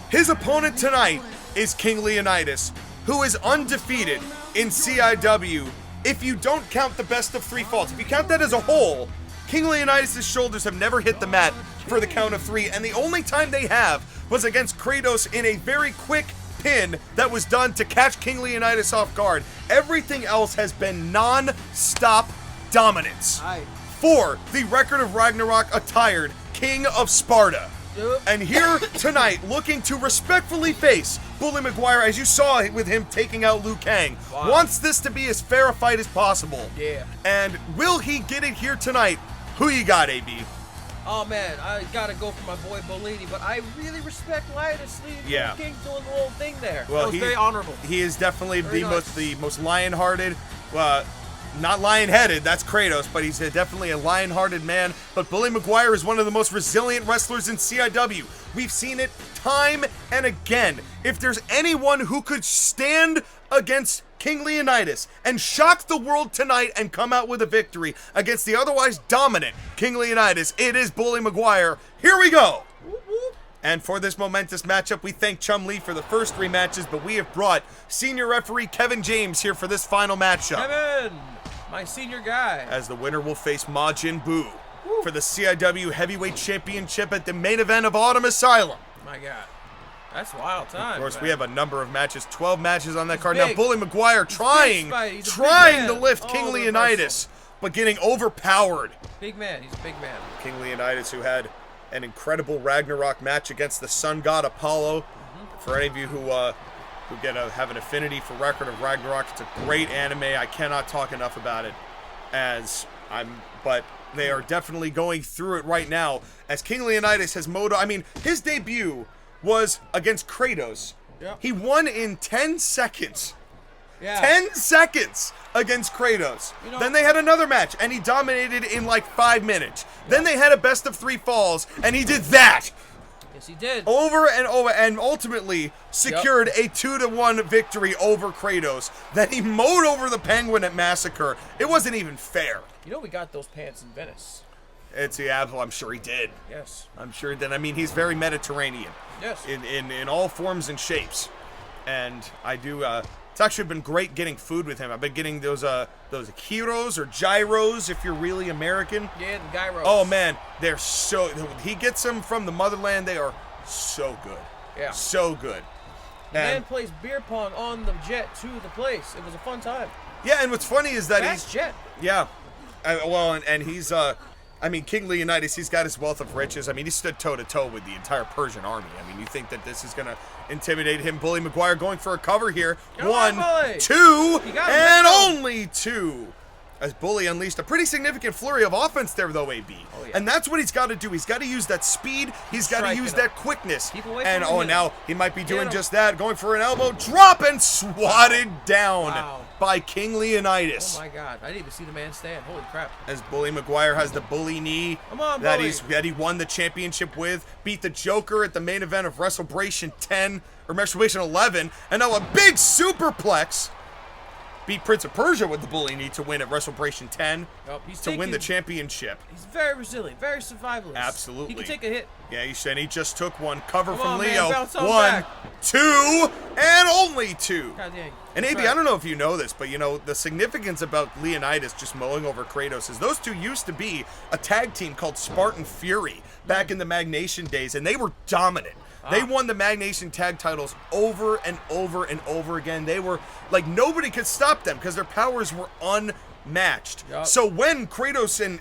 His opponent tonight is King Leonidas, who is undefeated in CIW. If you don't count the best of 3 falls, if you count that as a whole, King Leonidas' shoulders have never hit the mat for the count of 3, and the only time they have was against Kratos in a very quick pin that was done to catch King Leonidas off guard. Everything else has been non-stop dominance for the Record of Ragnarok attired King of Sparta. And here tonight, looking to respectfully face Bully Maguire, as you saw with him taking out Liu Kang, wants this to be as fair a fight as possible. Yeah. And will he get it here tonight? Who you got, AB? Oh man, I gotta go for my boy Bolini, but I really respect Leonidas King doing the whole thing there. Well, that was very honorable. He is definitely the most lion-hearted, not lion-headed, that's Kratos, but he's definitely a lion-hearted man. But Bully Maguire is one of the most resilient wrestlers in CIW. We've seen it time and again. If there's anyone who could stand against King Leonidas and shock the world tonight and come out with a victory against the otherwise dominant King Leonidas, it is Bully Maguire. Here we go! And for this momentous matchup, we thank Chum Lee for the first 3 matches, but we have brought senior referee Kevin James here for this final matchup. Kevin, my senior guy. As the winner will face Majin Buu for the CIW Heavyweight Championship at the main event of Autumn Asylum. My God. That's a wild time. Of course, man. we have a number of matches, 12 matches on that He's card. big. Now, Bully Maguire trying to lift King Leonidas, but getting overpowered. Big man, he's a big man. King Leonidas, who had an incredible Ragnarok match against the sun god Apollo. For any of you who have an affinity for Record of Ragnarok, it's a great anime. I cannot talk enough about it. But they are definitely going through it right now as King Leonidas has his debut was against Kratos. Yep. He won in 10 seconds. Yeah. 10 seconds against Kratos. Then they had another match, and he dominated in like 5 minutes. Then they had a best of 3 falls, and he did that. Yes, he did. Over and over, and ultimately secured a 2-1 victory over Kratos. Then he mowed over the Penguin at Massacre. It wasn't even fair. We got those pants in Venice. It's the Abizzle, I'm sure he did. Yes. I'm sure he did. He's very Mediterranean. Yes. In all forms and shapes. And I do, it's actually been great getting food with him. I've been getting those gyros or gyros if you're really American. Yeah, the gyros. Oh man, they're he gets them from the motherland. They are so good. Yeah. So good. The man plays beer pong on the jet to the place. It was a fun time. Yeah, and what's funny is that Fast jet. Yeah. And he's, King Leonidas, he's got his wealth of riches. He stood toe-to-toe with the entire Persian army. You think that this is going to intimidate him. Bully Maguire going for a cover here. Come 1, on, 2, and him. only 2. As Bully unleashed a pretty significant flurry of offense there, though, AB. Oh, yeah. And that's what he's got to do. He's got to use that speed. He's got to use that quickness. Keep away And, from him. now he might be doing just that. Going for an elbow drop and swatted down by King Leonidas. Oh, my God. I didn't even see the man stand. Holy crap. As Bully Maguire has the bully knee Come on, that Bully. that he won the championship with, beat the Joker at the main event of WrestleBration 10 or WrestleBration 11, and now a big superplex. Beat Prince of Persia with the bully knee to win at WrestleBration 10 to win the championship. He's very resilient, very survivalist. Absolutely. He can take a hit. Yeah, he just took one. Cover Come from on, Leo. Man, bounce on 1, back. 2, and only 2. God dang. And AB, I don't know if you know this, but the significance about Leonidas just mowing over Kratos is those two used to be a tag team called Spartan Fury back in the Magnation days, and they were dominant. They won the Magnation tag titles over and over and over again. They were like nobody could stop them because their powers were unmatched. So when Kratos and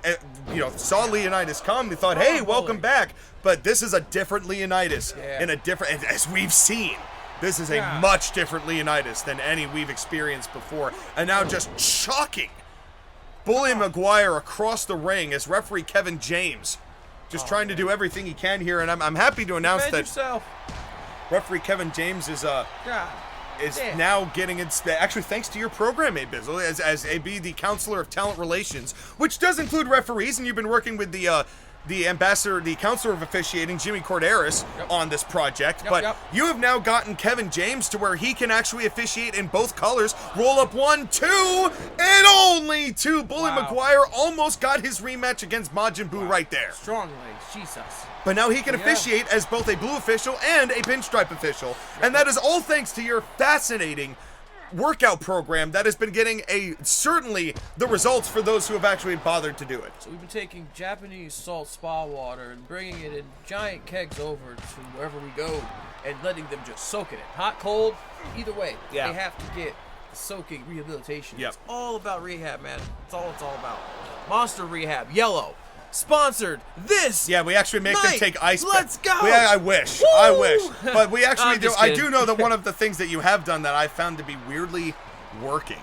saw Leonidas come, they thought, "Hey, welcome back." But this is a different Leonidas, and as we've seen. This is a much different Leonidas than any we've experienced before. And now just chalking Bully Maguire across the ring as referee Kevin James just trying to do everything he can here. And I'm happy to announce that referee Kevin James is now getting actually thanks to your program, Abizzle, as AB, the counselor of talent relations, which does include referees, and you've been working with the the ambassador, the counselor of officiating, Jimmy Corderas, on this project. But you have now gotten Kevin James to where he can actually officiate in both colors. Roll up 1, 2, and only 2. Bully Maguire almost got his rematch against Majin Buu right there. Strong legs, Jesus. But now he can officiate as both a blue official and a pinstripe official. And that is all thanks to your fascinating workout program that has been getting certainly the results for those who have actually bothered to do it. So we've been taking Japanese salt spa water and bringing it in giant kegs over to wherever we go and letting them just soak in it. Hot, cold, either way. They have to get soaking rehabilitation. It's all about rehab, man. It's all about. Monster Rehab, yellow. Sponsored this. Yeah, we actually make them take ice baths. Let's go. I wish. Woo! I wish. But we actually do. I kidding. do know that one of the things that you have done that I found to be weirdly working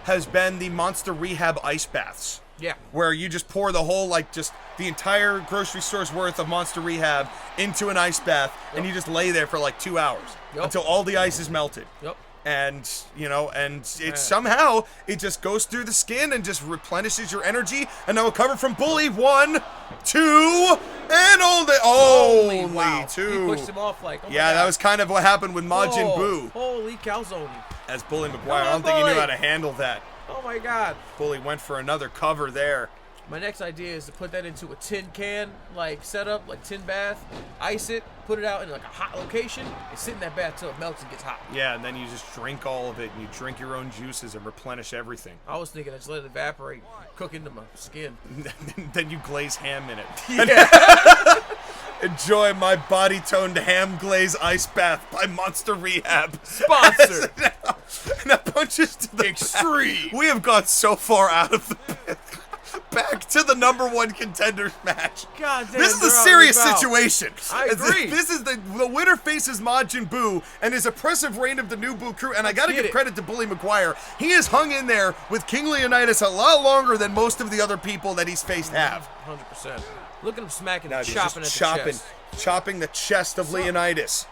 has been the Monster Rehab ice baths. Yeah. Where you just pour the whole, just the entire grocery store's worth of Monster Rehab into an ice bath, and you just lay there for 2 hours until all the ice is melted. Yep. And, it somehow, it just goes through the skin and just replenishes your energy. And now a cover from Bully. 1, 2, and only wow. 2. He pushed him off oh my God. That was kind of what happened with Majin Buu. Holy calzone. As Bully Maguire, I don't think he knew how to handle that. Oh my God. Bully went for another cover there. My next idea is to put that into a tin can, setup, tin bath, ice it, put it out in a hot location, and sit in that bath till it melts and gets hot. Yeah, and then you just drink all of it, and you drink your own juices and replenish everything. I was thinking I just let it evaporate, cook into my skin. Then you glaze ham in it. Yeah. Enjoy my body-toned ham glaze ice bath by Monster Rehab. Sponsored. Now punches to the extreme. We have gone so far out of the pit. Back to the #1 contenders match. God damn, this is a serious situation. I agree. This is the winner faces Majin Buu and his oppressive reign of the new Buu crew. And I gotta give credit to Bully Maguire. He has hung in there with King Leonidas a lot longer than most of the other people that he's faced have. 100%. Look at him smacking and chopping at the chest. Chopping the chest of Leonidas.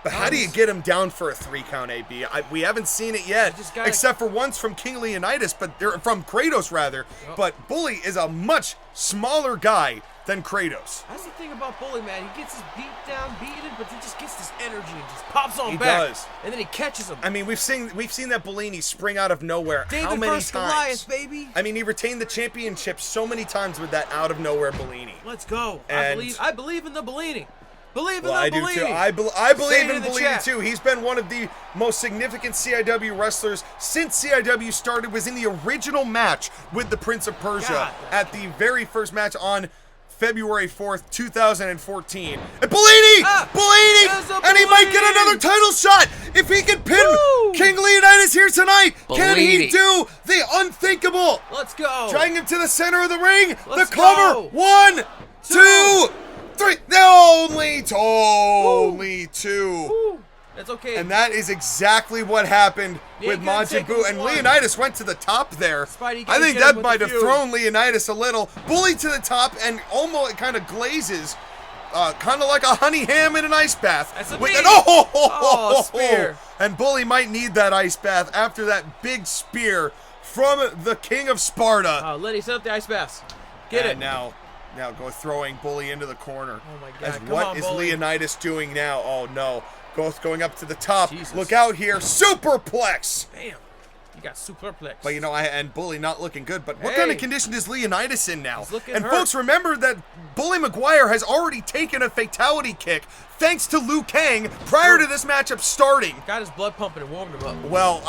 But how do you get him down for a 3 count, AB? We haven't seen it yet, except for once from King Leonidas, from Kratos rather. But Bully is a much smaller guy than Kratos. That's the thing about Bully, man. He gets his beat down, beaten, but he just gets this energy and just pops on back. He does. And then he catches him. I mean, we've seen that Bellini spring out of nowhere. David how many versus times? Goliath, baby. I mean, he retained the championship so many times with that out of nowhere Bellini. Let's go. And I believe in the Bellini. I do too. I believe in Bellini too. He's been one of the most significant CIW wrestlers since CIW started. Was in the original match with the Prince of Persia at the very first match on February 4th, 2014. And Bellini! And he might get another title shot if he can pin King Leonidas here tonight. Can he do the unthinkable? Let's go. Dragging him to the center of the ring. Let's the cover. go. 1, 2, 3. Only 2. Woo. That's okay. And that is exactly what happened with Majin Buu. And Leonidas went to the top there. I think that might have thrown Leonidas a little. Bully to the top and almost kind of glazes, kind of like a honey ham in an ice bath. That's spear. And Bully might need that ice bath after that big spear from the King of Sparta. Lenny, set up the ice bath. Get it. Now go throwing Bully into the corner. Oh my God. What is Leonidas doing now? Oh no. Going up to the top. Jesus. Look out here. Superplex. Damn. You got superplex. But and Bully not looking good. But what kind of condition is Leonidas in now? He's looking and hurt. Folks, remember that Bully Maguire has already taken a fatality kick thanks to Liu Kang prior to this matchup starting. Got his blood pumping and warmed him up. Well,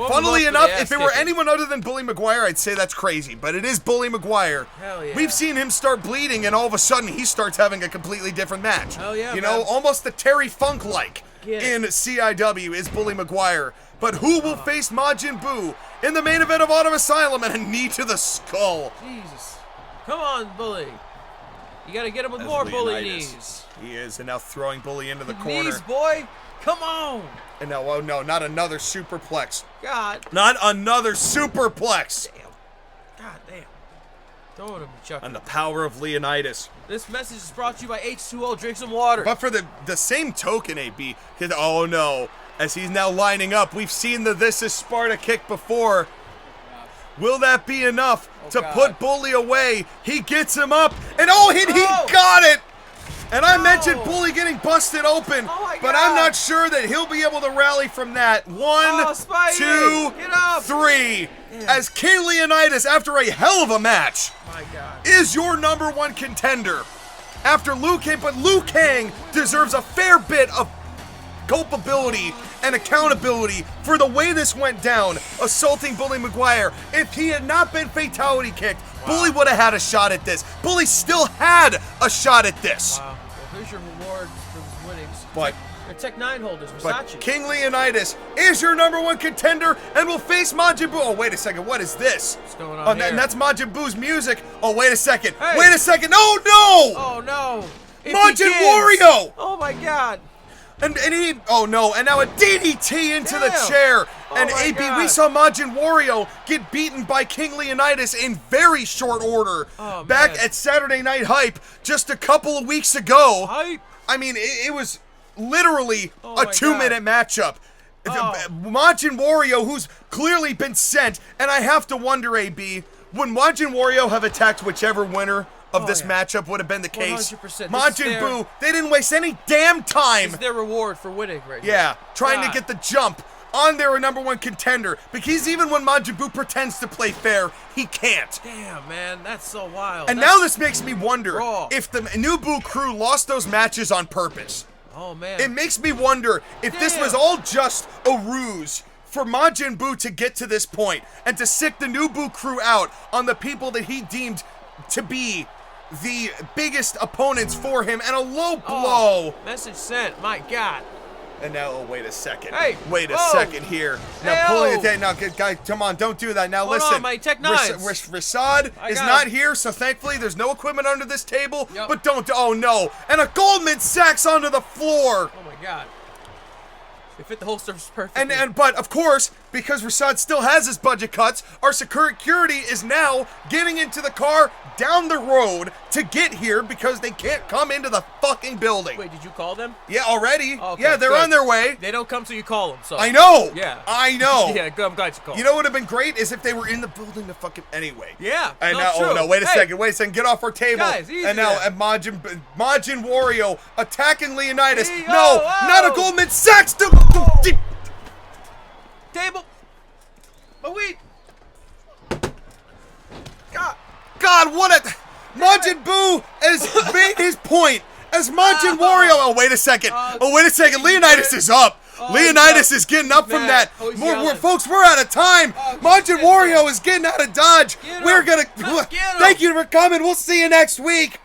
funnily enough, if it were anyone other than Bully Maguire, I'd say that's crazy. But it is Bully Maguire. Hell yeah. We've seen him start bleeding, and all of a sudden he starts having a completely different match. Hell yeah, almost the Terry Funk-like in CIW is Bully Maguire. But who will face Majin Buu in the main event of Autumn Asylum and a knee to the skull? Jesus. Come on, Bully. You got to get him with more Bully knees. He is, and now throwing Bully into the corner. Knees, boy. Come on. And now, oh no, not another superplex. God. Not another superplex. Damn. God damn. Throw him, Chuck. And the power of Leonidas. This message is brought to you by H2O. Drink some water. But for the same token, AB, oh no, as he's now lining up, we've seen the This Is Sparta kick before. Will that be enough to put Bully away? He gets him up, And he Oh. got it! And I No. mentioned Bully getting busted open, Oh my but I'm God. not sure that he'll be able to rally from that. One, Spidey, 2, get up. 3. As King Leonidas, after a hell of a match, My God. is your #1 contender. After Liu Kang, but Liu Kang deserves a fair bit of culpability and accountability for the way this went down, assaulting Bully Maguire. If he had not been fatality kicked, Bully would have had a shot at this. Bully still had a shot at this. Wow. Well, here's your reward for the winnings. But Your Tech 9 holders, But Versace. King Leonidas is your #1 contender and will face Majin Buu. Oh, wait a second. What is this? What's going on here? And that's Majin Buu's music. Oh, wait a second. Hey. Wait a second. Oh, no! Oh no! If he Majin gives- Wario! Oh my God! And he, oh no, and now a DDT into the Damn. chair. Oh And my AB, God. we saw Majin Wario get beaten by King Leonidas in very short order. Oh, back man. at Saturday Night Hype just a couple of weeks ago. Hype! I mean, it was literally Oh a my 2-minute matchup. Oh. Majin Wario, who's clearly been sent, and I have to wonder, AB, would Majin Wario have attacked whichever winner of this yeah. matchup would have been the case? 100%. Majin Buu, they didn't waste any damn time. It's their reward for winning right Yeah, now. trying to God. get the jump on their #1 contender, because even when Majin Buu pretends to play fair, he can't. Damn, man, that's so wild. And That's- now this makes me wonder raw. if the New Buu crew lost those matches on purpose. Oh man. It makes me wonder if this was Damn. all just a ruse for Majin Buu to get to this point and to sick the New Buu crew out on the people that he deemed to be the biggest opponents for him, and a low blow. Message sent. My God. And now, oh, wait a second. Hey, Wait a whoa. second here. Now, Hey, pulling oh. it down. Now, guys, come on, don't do that. Now, Hold listen. on, my Tech Nines. Rasad I is got not him. here, so thankfully there's no equipment under this table. Yep. But don't, oh no. And a Goldman Sachs onto the floor. Oh my God. It fit the holsters perfectly. But of course, because Rasad still has his budget cuts, our security is now getting into the car down the road to get here because they can't come into the fucking building. Wait, did you call them? Yeah, already. Okay, yeah, they're good. on their way. They don't come till you call them. So. I know. Yeah. I know. Yeah, good. I'm glad you called. You know what would have been great is if they were in the building to fucking anyway. Yeah. And no, now, true. oh no, wait a Hey, second, get off our table. Guys, easy and now there. Majin Wario attacking Leonidas. Hey, No, oh, not a oh. Goldman Sachs. Table. But wait. God. God, what a... Majin Buu has made his point as Majin Wario... Oh, wait a second. Leonidas is up. Leonidas he's is getting up from Mad. that. Oh, he's yelling. Folks, we're out of time. Majin get Wario is getting out of Dodge. Get We're him. gonna... Let's get him. Thank you for coming. We'll see you next week.